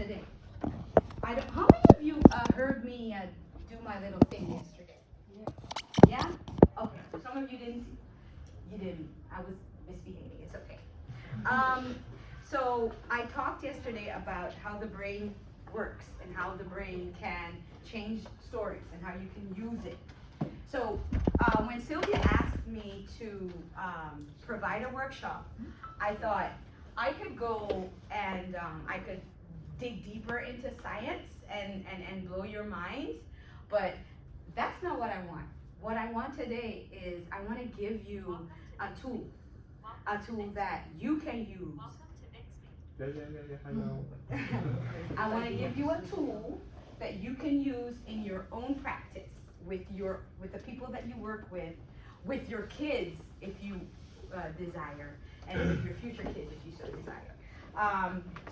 today. How many of you heard me do my little thing yesterday? Yeah? Okay, some of you didn't. You didn't. I was misbehaving. It's okay. So I talked yesterday about how the brain works and how the brain can change stories and how you can use it. So when Sylvia asked me to provide a workshop, I thought I could go and I could dig deeper into science and blow your minds, but that's not what I want. What I want today is I want to give you a tool that you can use. I know. I want to give you a tool that you can use in your own practice with the people that you work with your kids if you desire, and with your future kids if you so desire.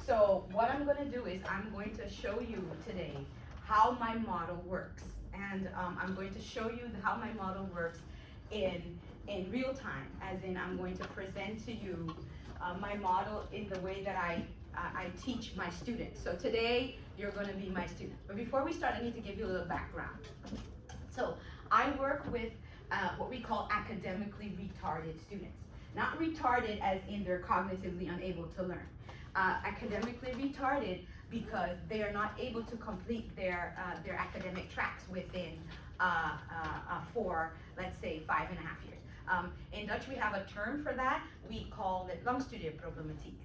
So what I'm going to do is I'm going to show you today how my model works, and I'm going to show you how my model works in real time, as in I'm going to present to you my model in the way that I teach my students. So today you're going to be my student. But before we start, I need to give you a little background. So I work with what we call academically retarded students. Not retarded as in they're cognitively unable to learn. Academically retarded because they are not able to complete their academic tracks within for, let's say, 5.5 years. In Dutch, we have a term for that. We call it langstudeerproblematiek.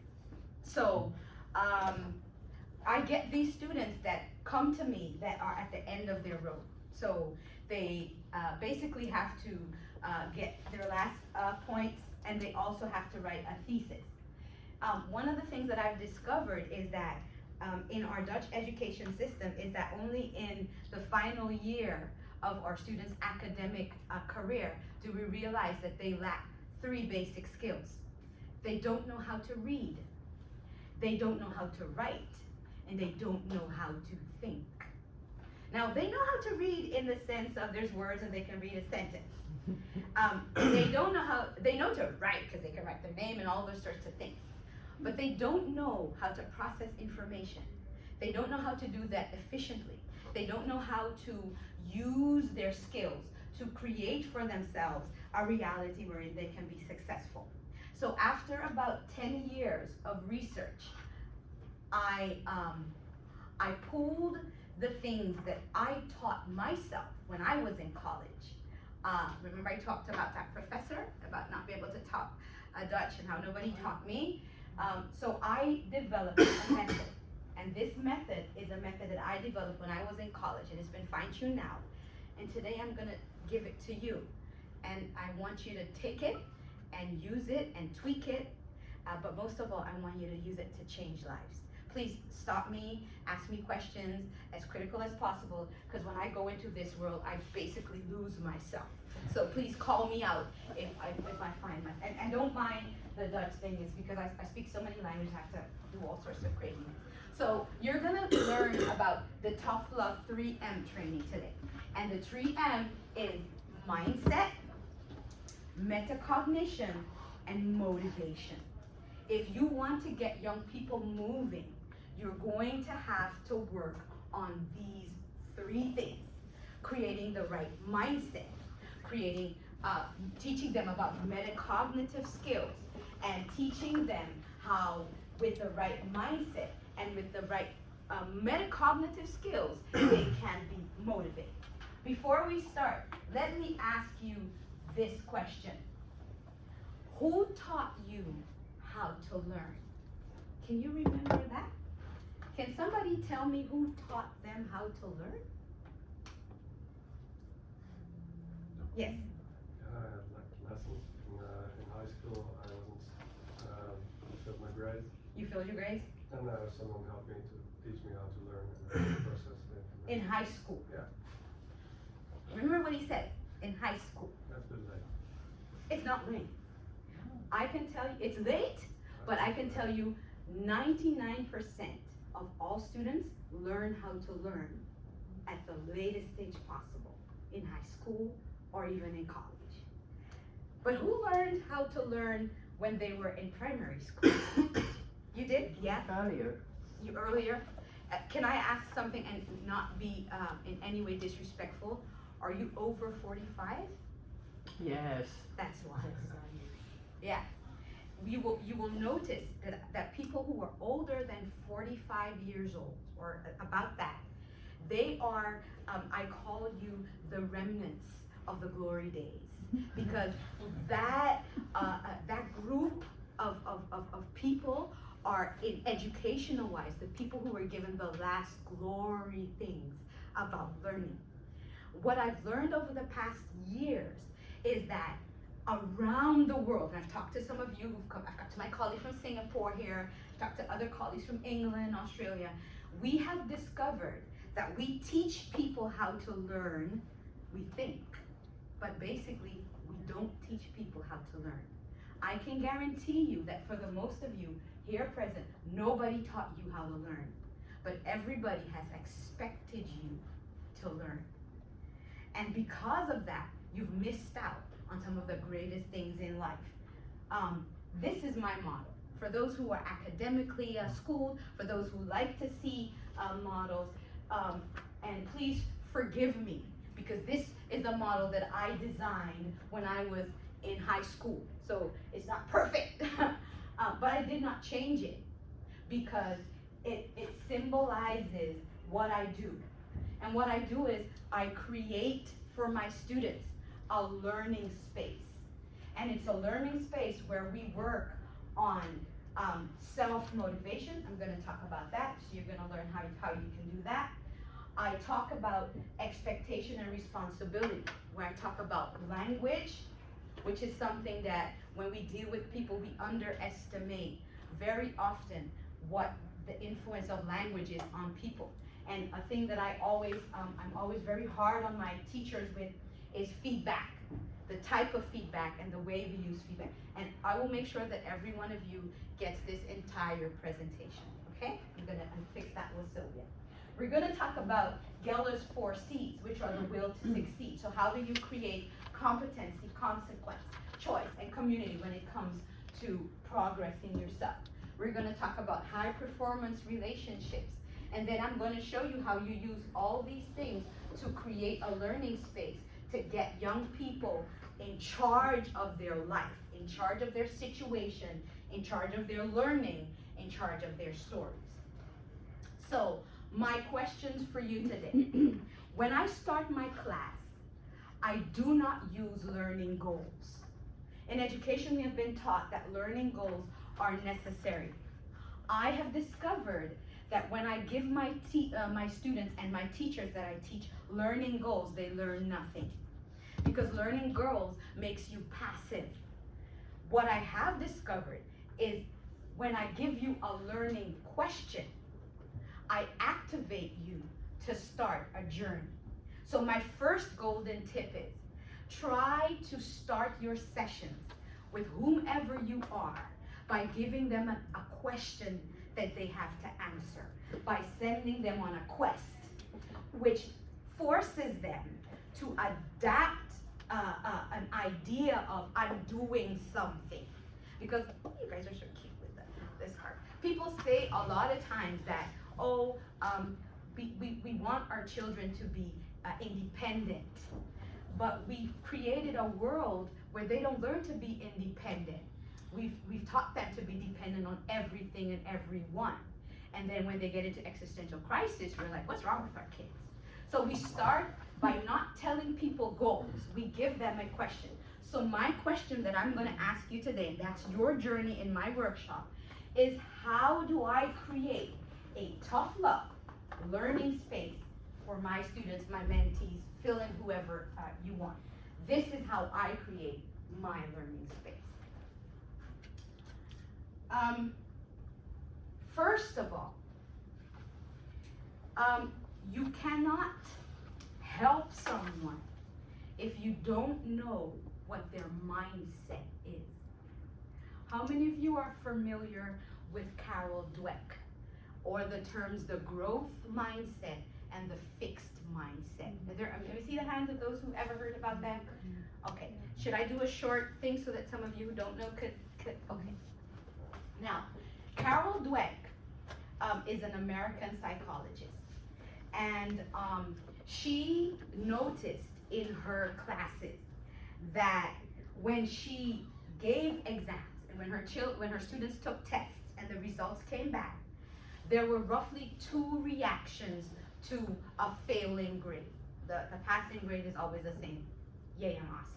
So I get these students that come to me that are at the end of their road. So they basically have to get their last points, and they also have to write a thesis. One of the things that I've discovered is that in our Dutch education system is that only in the final year of our students' academic career do we realize that they lack 3 basic skills. They don't know how to read, they don't know how to write, and they don't know how to think. Now, they know how to read in the sense of there's words and they can read a sentence. They know to write because they can write their name and all those sorts of things. But they don't know how to process information. They don't know how to do that efficiently. They don't know how to use their skills to create for themselves a reality wherein they can be successful. So after about 10 years of research, I pulled the things that I taught myself when I was in college. Remember I talked about that professor, about not being able to talk Dutch and how nobody taught me? So I developed a method. And this method is a method that I developed when I was in college, and it's been fine-tuned now. And today I'm gonna give it to you. And I want you to take it and use it and tweak it. But most of all, I want you to use it to change lives. Please stop me, ask me questions as critical as possible, because when I go into this world, I basically lose myself. So please call me out if I find myself. And don't mind the Dutch thing, is because I speak so many languages, I have to do all sorts of craziness. So you're gonna learn about the Tough Love 3M training today. And the 3M is mindset, metacognition, and motivation. If you want to get young people moving, you're going to have to work on these 3 things. Creating the right mindset, teaching them about metacognitive skills, and teaching them how with the right mindset and with the right metacognitive skills, they can be motivated. Before we start, let me ask you this question. Who taught you how to learn? Can you remember that? Can somebody tell me who taught them how to learn? Yes. Like lessons in high school. I wasn't filled my grades. You filled your grades? And someone helped me to teach me how to learn and process the information. In high school? Yeah. Remember what he said, in high school. That's a bit late. It's not late. I can tell you, it's late, but I can tell you 99% of all students learn how to learn at the latest stage possible, in high school or even in college. But who learned how to learn when they were in primary school? You did? Yeah? Earlier. You earlier? Can I ask something and not be in any way disrespectful? Are you over 45? Yes. That's why. Yeah. You will notice that people who are older than 45 years old, or about that, they are, I call you the remnants of the glory days. Because that group of people are, in educational wise, the people who were given the last glory things about learning. What I've learned over the past years is that around the world, and I've talked to some of you who've come, I've talked to my colleagues from Singapore here, I've talked to other colleagues from England, Australia, we have discovered that we teach people how to learn, we think, but basically we don't teach people how to learn. I can guarantee you that for the most of you here present, nobody taught you how to learn, but everybody has expected you to learn. And because of that, you've missed out on some of the greatest things in life. This is my model. For those who are academically schooled, for those who like to see models, and please forgive me, because this is a model that I designed when I was in high school. So it's not perfect, but I did not change it because it symbolizes what I do. And what I do is I create for my students a learning space. And it's a learning space where we work on self-motivation. I'm going to talk about that, so you're going to learn how you can do that. I talk about expectation and responsibility, where I talk about language, which is something that when we deal with people, we underestimate very often what the influence of language is on people. And a thing that I'm always very hard on my teachers with is feedback, the type of feedback and the way we use feedback. And I will make sure that every one of you gets this entire presentation, okay? I'm gonna fix that with Sylvia. We're gonna talk about Geller's 4 C's, which are the will to succeed. So how do you create competency, consequence, choice, and community when it comes to progressing yourself? We're gonna talk about high performance relationships. And then I'm going to show you how you use all these things to create a learning space to get young people in charge of their life, in charge of their situation, in charge of their learning, in charge of their stories. So, my questions for you today. When I start my class, I do not use learning goals. In education, we have been taught that learning goals are necessary. I have discovered that when I give my students and my teachers that I teach learning goals, they learn nothing. Because learning goals makes you passive. What I have discovered is when I give you a learning question, I activate you to start a journey. So my first golden tip is try to start your sessions with whomever you are by giving them a question that they have to answer, by sending them on a quest, which forces them to adapt an idea of I'm doing something. Because you guys are so cute with this heart. People say a lot of times that, we want our children to be independent, but we've created a world where they don't learn to be independent. We've taught them to be dependent on everything and everyone. And then when they get into existential crisis, we're like, what's wrong with our kids? So we start by not telling people goals. We give them a question. So my question that I'm going to ask you today, and that's your journey in my workshop, is how do I create a tough love learning space for my students, my mentees, fill in whoever you want. This is how I create my learning space. First of all, you cannot help someone if you don't know what their mindset is. How many of you are familiar with Carol Dweck, or the terms the growth mindset and the fixed mindset? Let me see the hands of those who ever heard about that. Okay, should I do a short thing so that some of you who don't know could okay. Now, Carol Dweck is an American psychologist, and she noticed in her classes that when she gave exams and when her students took tests and the results came back, there were roughly 2 reactions to a failing grade. The passing grade is always the same, yay, I'm awesome.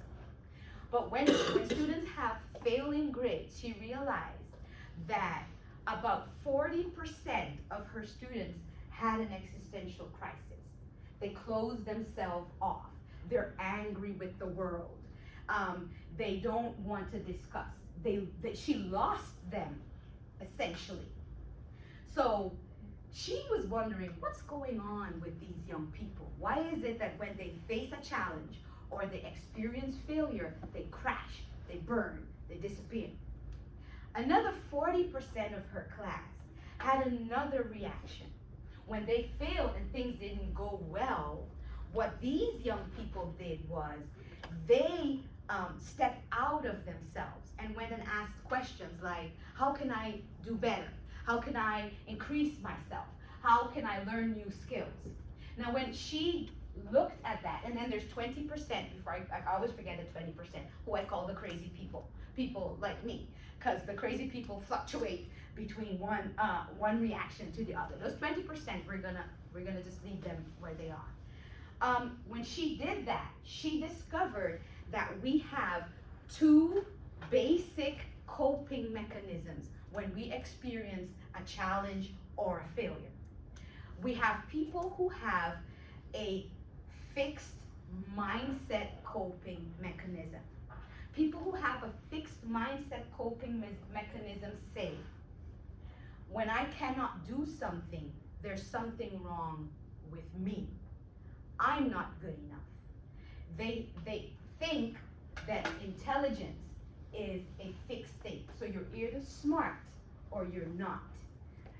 But when students have failing grades, she realized that about 40% of her students had an existential crisis. They close themselves off. They're angry with the world. They don't want to discuss. She lost them, essentially. So she was wondering, what's going on with these young people? Why is it that when they face a challenge or they experience failure, they crash, they burn, they disappear? Another 40% of her class had another reaction. When they failed and things didn't go well, what these young people did was they stepped out of themselves and went and asked questions like, how can I do better? How can I increase myself? How can I learn new skills? Now, when she looked at that, and then there's 20%, before I always forget the 20%, who I call the crazy people like me, because the crazy people fluctuate between one reaction to the other. Those 20%, we're gonna just leave them where they are. When she did that, she discovered that we have 2 basic coping mechanisms when we experience a challenge or a failure. We have people who have a fixed mindset coping mechanism. People who have a fixed mindset coping mechanism say, when I cannot do something, there's something wrong with me. I'm not good enough. They think that intelligence is a fixed thing. So you're either smart or you're not.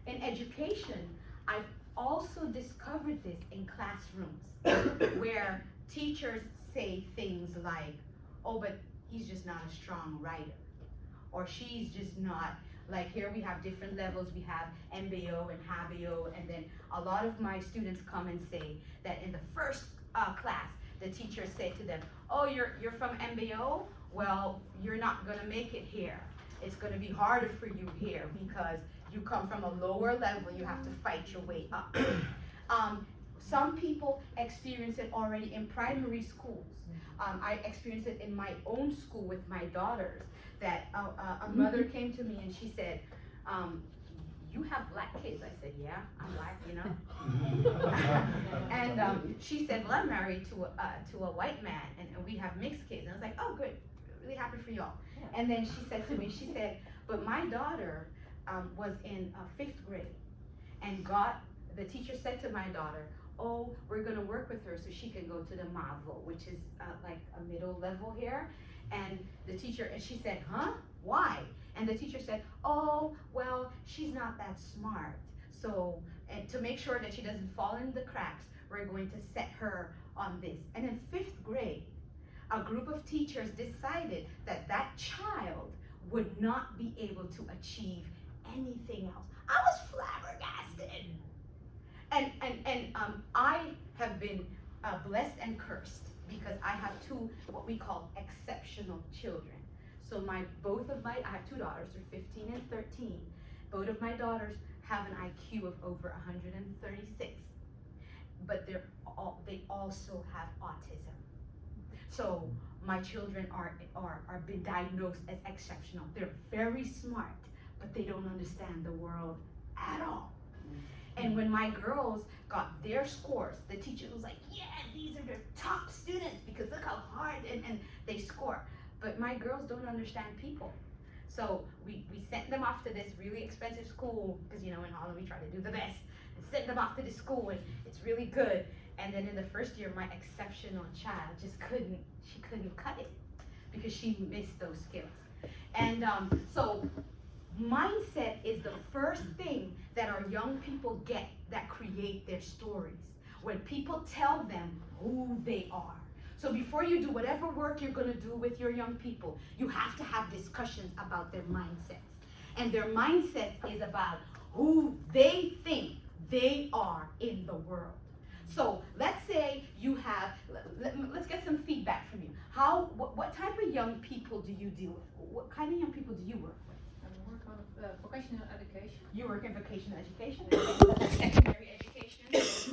In education, I've also discovered this in classrooms where teachers say things like, oh, but he's just not a strong writer. Or she's just not, like here we have different levels. We have MBO and HBO, and then a lot of my students come and say that in the first class, the teacher said to them, oh, you're from MBO? Well, you're not gonna make it here. It's gonna be harder for you here because you come from a lower level, you have to fight your way up. Some people experience it already in primary schools. I experienced it in my own school with my daughters, that a mother came to me and she said, you have black kids. I said, yeah, I'm black, you know. And she said, well, I'm married to a white man and we have mixed kids. And I was like, oh, good, really happy for y'all. And then she said to me, she said, but my daughter was in 5th grade and the teacher said to my daughter, oh, we're gonna work with her so she can go to the MAVO, which is like a middle level here. And the teacher, and she said, huh, why? And the teacher said, oh, well, she's not that smart. So, and to make sure that she doesn't fall in the cracks, we're going to set her on this. And in 5th grade, a group of teachers decided that that child would not be able to achieve anything else. I was flabbergasted. And I have been blessed and cursed because I have 2 what we call exceptional children. So I have 2 daughters, they're 15 and 13. Both of my daughters have an IQ of over 136, but they also have autism. So my children are been diagnosed as exceptional. They're very smart, but they don't understand the world at all. And when my girls got their scores, the teacher was like, yeah, these are the top students because look how hard and they score. But my girls don't understand people. So we sent them off to this really expensive school, because you know in Holland we try to do the best, and sent them off to this school and it's really good. And then in the first year, my exceptional child just couldn't cut it because she missed those skills. And so mindset is the first thing that our young people get that create their stories. When people tell them who they are. So before you do whatever work you're gonna do with your young people, you have to have discussions about their mindsets. And their mindset is about who they think they are in the world. So let's say you have, let's get some feedback from you. What type of young people do you deal with? What kind of young people do you work with? I work on vocational education. You work in vocational education, secondary education.